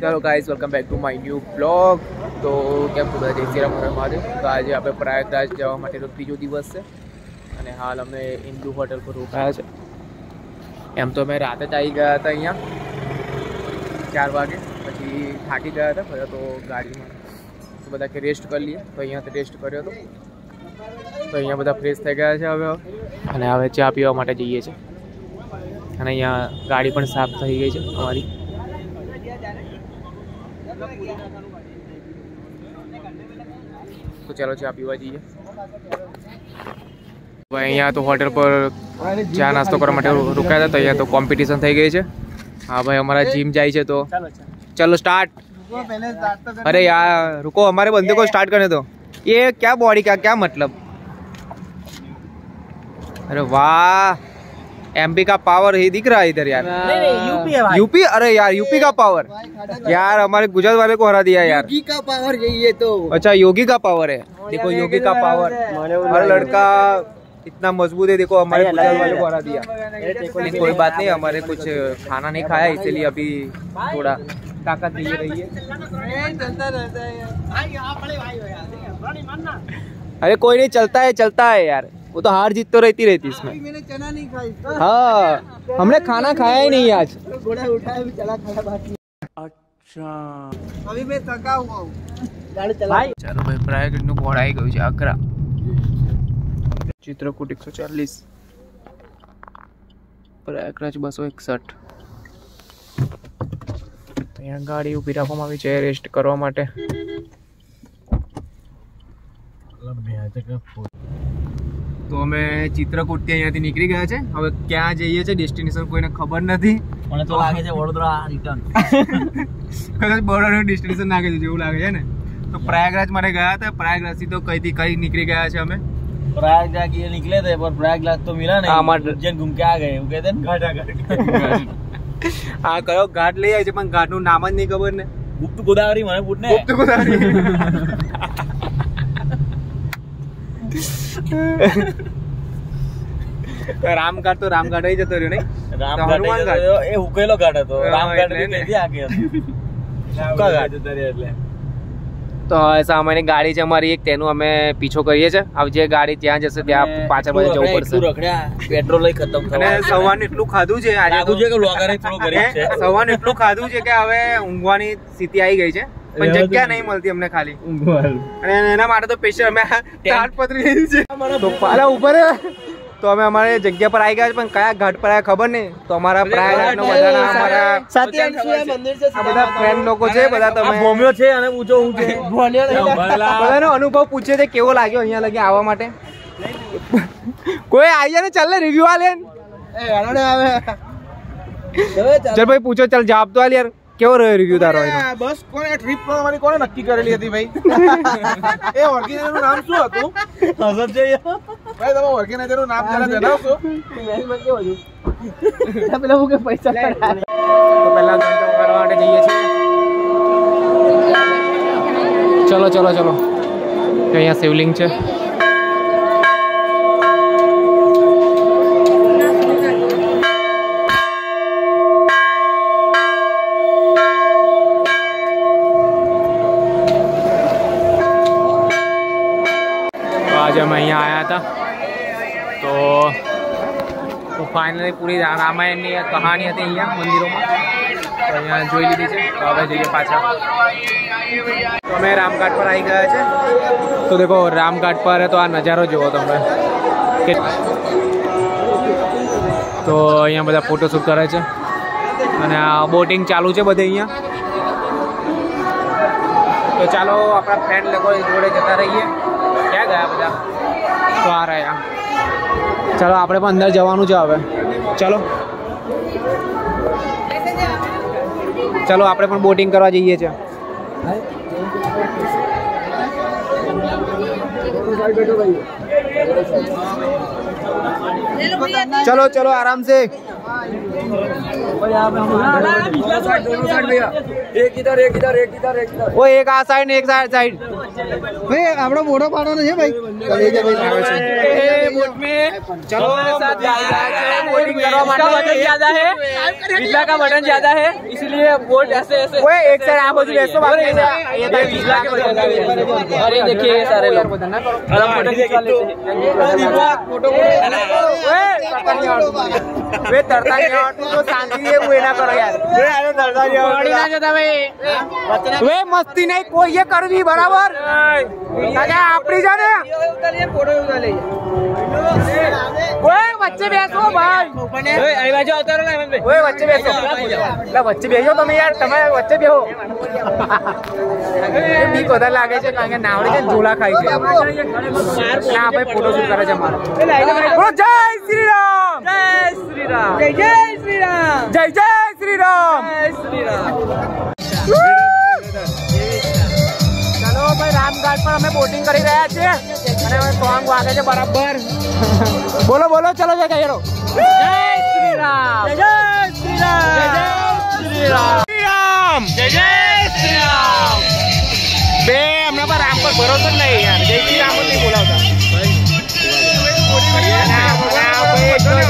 चलो guys, welcome back to my new blog. तो કેમ છો બધા? જય શ્રી રામ, હર મહાદેવ। તો આજે આપણે પ્રયાગરાજ જવા માટેનો ત્રીજો દિવસ છે અને હાલ અમે હિન્દુ હોટલ પર રોકાયા છે। એમ તો અમે રાતે જ આવી ગયા હતા અહીંયા 4 વાગે, પછી થાકી ગયા હતા બધા, તો ગાડીમાં તો બધા કે રેસ્ટ કરી લઈએ, તો અહીંયાથી રેસ્ટ કર્યો હતો। તો અહીંયા બધા ફ્રેશ થઈ ગયા છે હવે, અને હવે ચા પીવા માટે જઈએ છીએ। અને અહીંયા ગાડી પણ સાફ થઈ ગઈ છે અમારી। तो चलो चा पीवा जाइए। भाई यहाँ तो होटल पर चा नास्तो करवा માટે रुकाया था, तो यहाँ तो कॉम्पिटिशन થઈ गई है। हाँ भाई, हमारा जिम जाए છે, तो चलो स्टार्ट। अरे यार रुको, हमारे बंदे को स्टार्ट करने दो। ये क्या बॉडी का क्या मतलब? अरे वाह, एमपी का पावर ही दिख रहा है इधर यार। नहीं, यूपी है भाई। यूपी? अरे यार यूपी का पावर यार, हमारे गुजरात वाले को हरा दिया यार। योगी का पावर यही है तो। अच्छा, योगी का पावर है। देखो योगी का पावर, हर लड़का इतना मजबूत है। देखो हमारे गुजरात वाले को हरा दिया। लेकिन कोई बात नहीं, हमारे कुछ खाना नहीं खाया, इसीलिए अभी थोड़ा ताकत नहीं रही है। अरे कोई नहीं, चलता है यार, वो तो हार जीत तो रहती इसमें। मैंने चना नहीं खाई। हाँ, हमने खाना खाया ही नहीं आज। घोड़ा उठाया भी चला खाया बाकी। अच्छा, अभी मैं थका हुआ हूँ, गाड़ी चला। चलो भाई, प्रयागराज નું ઘોડ આવી ગયું છે આકરા। ચિત્રકૂટ 140, પ્રયાગરાજ 261। અહીંયા ગાડી ઊભી રાખવામાં આવી છે રેસ્ટ કરવા માટે। તો અમે ચિત્રકૂટથી અહીંયાથી નીકળી ગયા છે। હવે ક્યાં જઈએ છે ડેસ્ટિનેશન કોઈને ખબર નથી। મને તો લાગે છે વડોદરા રિટર્ન। કદાચ બરોડાનું ડેસ્ટિનેશન નાખે છે જેવું લાગે છે ને। તો પ્રયાગરાજ માટે ગયા હતા, પ્રયાગરાજથી તો કઈથી કઈ નીકળી ગયા છે અમે। प्रयागराज ये निकले थे पर प्रयागराज तो मिला नहीं, उज्जैन घूम के आ गए। वो कहते हैं हाँ, कयो घाट લઈ આવ્યા છે, પણ ઘાટનું નામ જ નહીં ખબર ને। गुप्त गोदावरी મને પૂછને। ગુપ્ત ગોદાવરી। રામઘાટ તો રામઘાટ જ જતો રહ્યો નહીં, રામઘાટ એ ઉકેલો ઘાટ હતો। રામઘાટ નથી આગે સુકા ઘાટ જતો રહ્યો એટલે। તો સામાન્ય ગાડી છે અમારી એક, તેનું અમે પીછો કરીએ છીએ। હવે જે ગાડી ત્યાં જશે ત્યાં પાછળ બાજુ જવું પડશે। રખડ્યા, પેટ્રોલ લઈ ખતમ થવા। અને સવારનું એટલું ખાધું છે આજે લાગુ છે કે લોગારે થોડો ગરીબ છે। સવારનું એટલું ખાધું છે કે હવે ઊંઘવાની સ્થિતિ આવી ગઈ છે, પણ જગ્યા નહીં મળતી અમને ખાલી ઊંઘવાનું। અને એના માટે તો સ્પેશિયલ અમે ટાટ પતરી લીધી છે। તો પાલા ઉપર તો અમે અમારે જગ્યા પર આવી ગયા છે, પણ કયા ઘાટ પર આવ્યા ખબર નહીં। તો અમારા પ્રયાગરાજનો બધાના અમારા આ બધા ફ્રેન્ડ લોકો છે, બધા તમે ભોમ્યો છે અને પૂછો હું છે બધાનો અનુભવ પૂછે છે કેવો લાગ્યો અહીંયા લગી આવવા માટે। કોઈ આવી જાય ને, ચાલ ને રિવ્યુ આ લે। ચલ ભાઈ પૂછો, ચાલ જવાબ તો આલ યાર, કેવો રહ્યો રિવ્યુ તારો? બસ કોને ટ્રીપ તમારી કોને નક્કી કરેલી હતી ભાઈ? એ ઓર્ગેનાઇઝરનું નામ શું હતું? હસત છે ભાઈ, તમે ઓર્ગેનાઇઝરનું નામ જરા જણાવશો? પેલા હું કે પૈસા તો પહેલા ઘંટો કરવા માટે જઈએ છીએ। ચલો ચલો ચલો, અહીંયા શિવલિંગ છે। आज हम यहाँ आया था तो फाइनली पूरी रामायण की कहानी थी अँ मंदिरों में, तो अँ जोई लीधी है। तो हमें जाइए पाछा। तो अमे रामघाट पर आई गया है। तो देखो रामघाट पर है तो आ नजारो जो तमे, तो अँ बधा फोटोशूट करे छे અને આ બોટિંગ ચાલુ છે બધે અહીંયા। તો ચાલો આપણા ફ્રેન્ડ લોકો જોડે જતા રહીએ। ક્યાં ગયા બધા? તો આ રહ્યા। ચાલો આપણે પણ અંદર જવાનું છે હવે। ચલો ચલો આપણે પણ બોટિંગ કરવા જઈએ છીએ। चलो चलो आराम से। दोनों साइड भैया, एक इधर एक इधर एक इधर एक इधर। वो एक आ साइड एक साइड ભાઈ આપણો મોટો પાડવાનો છે ભાઈ કલેજા ભાઈ આવે છે ए बोट में चलो मेरे साथ बोटिंग करवा मारने ज्यादा है, बिजला का बटन ज्यादा है, इसलिए बोट ऐसे ऐसे। ओए एक साइड आप हो बेसो बाकी ये तो बिजला के बटन है। और ये देखिए ये सारे लोग बटन ना करो, हम फोटो खिंचवा लेते हैं। फोटो ओए वे तरता नहीं और तू तो शांति से वो ना करो यार। वे अरे तरता नहीं और ना जाता भाई, वे मस्ती नहीं कोई ये कर भी बराबर क्या आपड़ी जाने फोटो उतार ले। ओए बच्चे बेचो भाई, ओए आई बाजू उतारो ना बे, ओए बच्चे बेचो ला बच्चे बेचो તમે યાર, તમે બચ્ચે બેહો એ બી કોદા લાગે છે કારણ કે નાવડે છે ઝોલા ખાઈ છે ના ભાઈ ફોટો શૂટ કરે છે મારો। બોલો જય શ્રી રામ, જય શ્રી રામ, જય જય શ્રી રામ, જય જય શ્રી રામ, જય શ્રી રામ। चलो भाई रामघाट पर हमें बोटिंग કરી રહ્યા છે અને હવે સોંગ વાગે છે બરાબર। બોલો બોલો ચલો જય જય શ્રી રામ, જય જય શ્રી રામ, જય જય શ્રી રામ, જય જય શ્રી રામ। બે હમણાં પર રામ પર ભરોસો જ નહીં યાર, જય શ્રી રામ નહીં બોલાવતા એન્જોય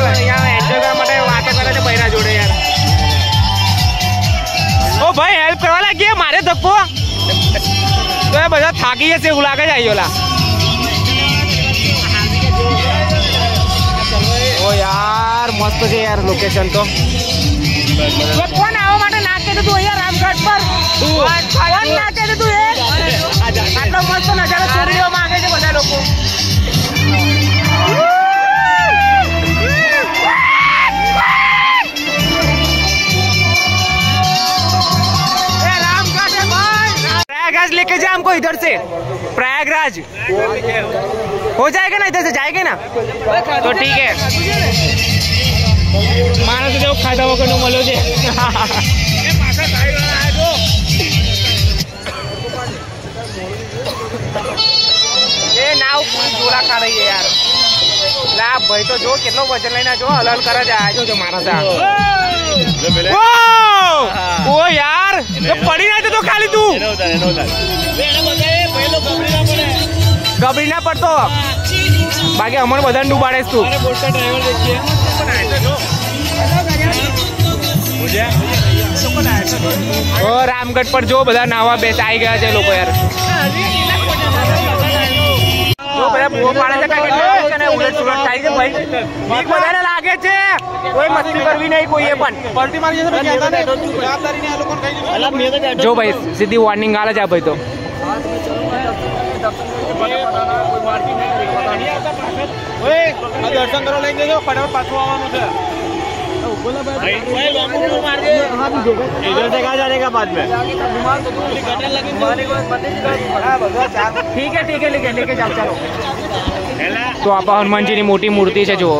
કરવા માટે વાતો કરે છે બૈરા જોડે યાર। ઓ ભાઈ હેલ્પ કરવા લાગીએ મારે ધક્કો તો એ બધા થાકી જશે એવું લાગે છે આયોલા। ઓ યાર મસ્ત છે યાર લોકેશન તો। કોણ આવવા માટે નાચે તું અહીંયા રામઘાટ પર, કોણ નાચે તું એ આટલો મસ્ત નજારો ચોરીઓ માંગે છે બધા લોકો। प्रयागराज लेके जाए हमको इधर से, प्रयागराज हो जाएगा ना, इधर से जाएगा ना तो ठीक है। मानो तो जो खाधा वो कनो मलो जे ये नाव जोला खा रही है यार। ला भाई तो जो कितना वजन लेना जो हलल करा जाए जो मारा था वो यार तो पड़ी ना तो खाली तू गबरी ना पड़तो बाकी अमर बदन डूबाड़े तू। रामगढ़ पर जो बधा नावा बेचा आई गया लोग यार जो બધા બહુ પાડે છે કાકે અને ઉલટ સુલટ થાય છે ભાઈ, બીક બધાને લાગે છે, કોઈ મસ્તી કરવી નહીં કોઈએ પણ પલટી મારી જશે ભાઈ કહેતા નહીં જવાબદારી ને આ લોકો કઈ અલગ મે તો જો ભાઈ સીધી વોર્નિંગ આલે છે ભાઈ તો ઓય આ દર્શન કરવા લઈ જજો ફટાફટ પાછું આવવાનું છે भाई मार दे इधर से कहाँ जाने का बाद में ठीक है लेके जाओ चलो। तो आप हनुमान जी की मोटी मूर्ति है जो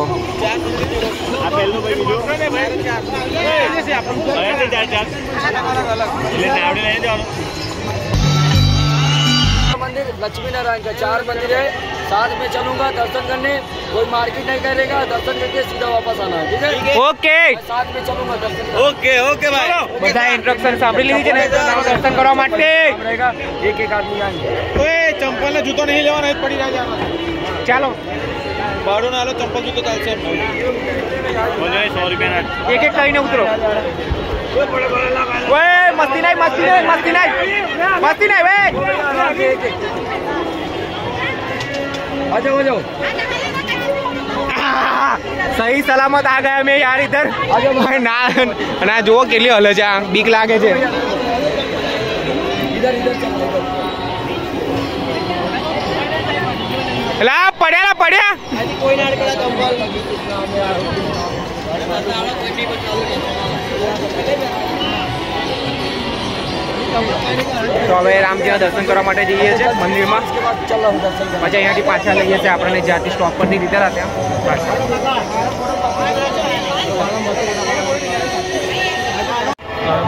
मंदिर लक्ष्मी नारायण का 4 मंदिर है, साथ में चलूंगा दर्शन करने, कोई मार्केट नहीं करेगा, दर्शन करके सीधा वापस आना है ठीक है। ओके साथ में चलूंगा दर्शन। ઓકે ઓકે ભાઈ બધા ઇન્સ્ટ્રક્શન સાંભળી લીધી છે ને દર્શન કરવા માટે एक एक आदमी आएंगे। ઓય ચંપલ ને જૂતો નહીં લેવાનો જ પડી રહ્યા ચાલો ભાડું ના લો ચંપલ જૂતો ચાલશે બોલે 100 રૂપિયા એક એક કરીને ઉતરો। ओए मस्ती नहीं वे आ जाओ सही सलामत आ गया मैं यार इधर ना ना जो केली हले છે બીક લાગે છે इधर લા પડ્યા कोई ना अड़कड़ा चंपल તો હવે રામજીના દર્શન કરવા માટે જઈએ છીએ મંદિરમાં, પછી અહીંયાથી પાછા લઈએ છીએ આપણને જ્યાંથી સ્ટોપ પરથી લીધેલા ત્યાં પાછા।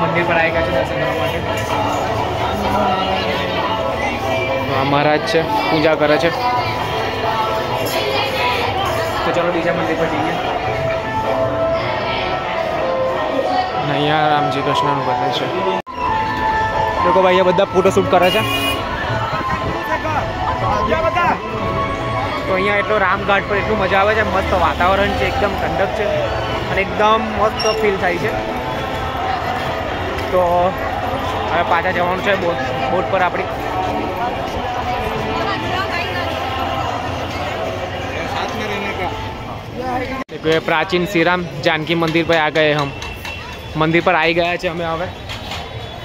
મંદિર પર આવી ગયા છે દર્શન કરવા માટે। મહારાજ છે પૂજા કરે છે તો ચલો બીજા મંદિર પર જઈએ। અહીંયા રામજી કૃષ્ણનું બને છે. देखो भाई ये બધા ફોટોશૂટ કરે છે. તો અહીંયા એટલો રામઘાટ પર એટલું મજા આવે છે. મસ્ત વાતાવરણ છે, એકદમ ઠંડક છે અને એકદમ મસ્ત ફીલ થાય છે. તો હવે પાછા જવાનું છે બોટ પર આપણી. देखो ये प्राचीन श्री राम जानकी मंदिर पर आ गए हम. मंदिर पर आई गया છે અમે હવે.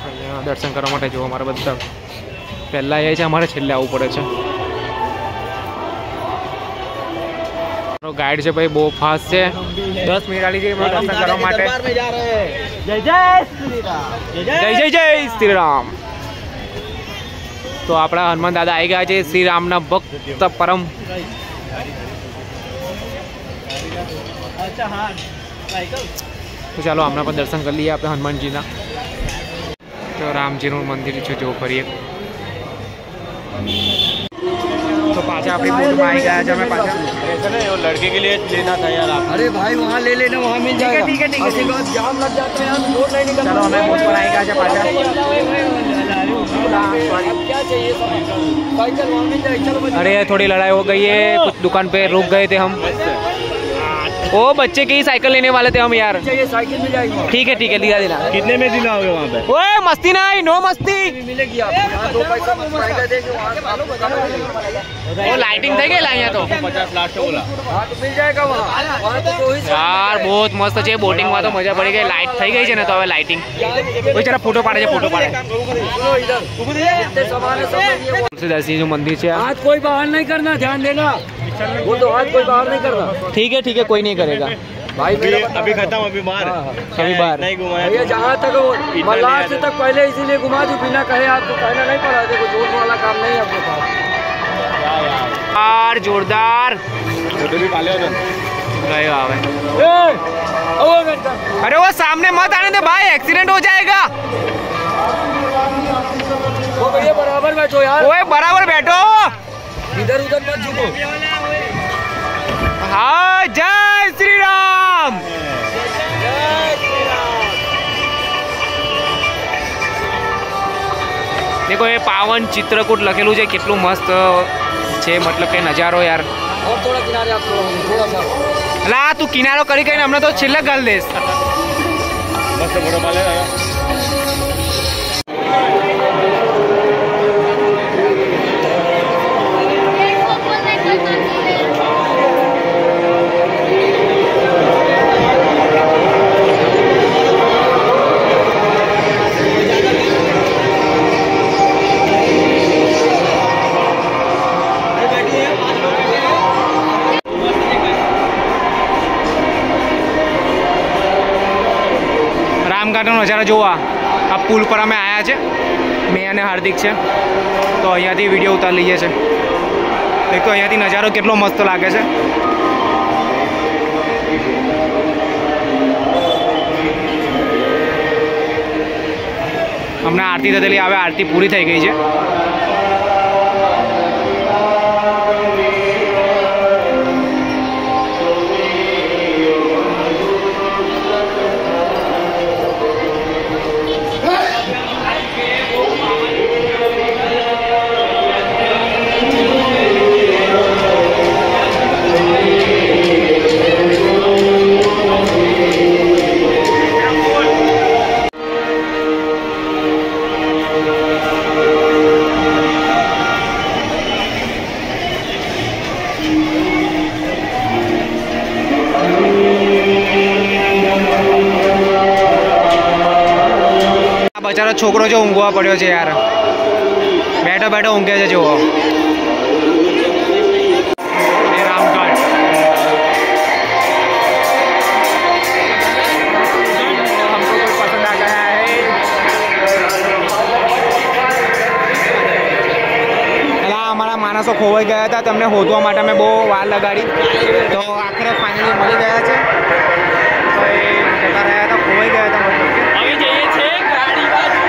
અહીંયા દર્શન કરવા માટે જો અમારા બધા પહેલાં એ છે, અમારે છેલ્લે આવવું પડે છે. ગાઈડ છે ભાઈ બહુ ફાસ્ટ છે. 10 મિનિટ આલી જઈએ દર્શન કરવા માટે. જય જય શ્રી રામ, જય જય શ્રી રામ. તો આપણા હનુમાન દાદા આવી ગયા છે, શ્રી રામના ભક્ત પરમ. તો ચાલો હમણાં પણ દર્શન કરી લઈએ આપણે હનુમાનજીના. તો રામજીનું મંદિર છે જો ફરીએ. तो पाचा अपनी बोट में आई गया मैं पाचा. लड़के के लिए लेना था यार आप. अरे भाई वहाँ ले लेना, वहाँ मिल जाएगा. ठीक है ठीक है. जाम लग जाता है यार, बोट नहीं निकलता. चलो हमें बोट पर आई गया पाचा. क्या चाहिए साइकिल वहाँ मिल जाएगी. चलो अरे थोड़ी लड़ाई हो गई है, कुछ दुकान पे रुक गए थे हम. ओ बच्चे की साइकिल लेने वाले थे हम यार. चाहिए साइकिल मिल जाएगी. ठीक है दिला देना. कितने में दिलाओगे वहाँ पे? ओए मस्ती ना आई, नो मस्ती मिलेगी आपको. 2 पैसा महंगा देंगे वहाँ. वो लाइटिंग થઈ ગઈ અહીંયા તો 50 लाख तो बोला. हाँ तो मिल जाएगा वहाँ. यार बहुत मस्त છે. બોટિંગ માં તો મજા પડી ગઈ. લાઇટ થઈ ગઈ છે ને તો હવે લાઇટિંગ. કોઈ જરા ફોટો પાડે છે, ફોટો પાડે. तुलसीदास जी जो मंदिर છે. हाथ कोई बाहर नहीं करना, ध्यान देना. वो तो हाथ कोई बाहर नहीं करना. ठीक है कोई नहीं करेगा भाई. अभी खत्म, अभी बाहर अभी बाहर नहीं घुमाया. भैया जहाँ तक लास्ट तक पहले इसीलिए घुमा दूं, बिना कहे आपको कहना नहीं पड़ा. देखो जोर वाला काम नहीं है अपने पास यार. जोरदार गए आवे. अरे वो सामने मत आने दे भाई, एक्सीडेंट हो जाएगा. वो भैया बराबर बैठो यार. ओए बराबर बैठो, इधर उधर मत झुको. हाँ जय श्री राम. देखो ये पावन चित्रकूट लखेलू है, કેટલું મસ્ત છે. मतलब કે નજારો यार. और थोड़ा किनारे आप थोड़ा सा. ला तू किनारो કરી કરીને હમણાં તો છેલ્લે ગાલ દેસ. मस्त फोटो पाले. રામઘાટનો નજારો જોવા આ પુલ પર અમે આવ્યા છે. મેં અને હાર્દિક છે તો અહીંયાથી વિડીયો ઉતારી લઈએ છે. એક તો અહીંયાથી નજારો કેટલો મસ્ત લાગે છે. હમણાં આરતી થયેલી, હવે આરતી પૂરી થઈ ગઈ છે. બચારો છોકરો જો ઊંઘવા પડ્યો છે યાર. બેઠો બેઠો ઊંઘે છે જુઓ. રામઘાટ हमको कोई पसंद आ गया है. અમારા માણસો ખોવાઈ ગયા હતા, તમને શોધવા માટે અમે બહુ વાર લગાડી. તો આખરે ફાઇનલી મળી ગયા છે. તો એ જતા રહ્યા હતા, ખોવાઈ ગયા હતા. મતલબ કે હવે જઈએ છીએ ગાડી બાજુ.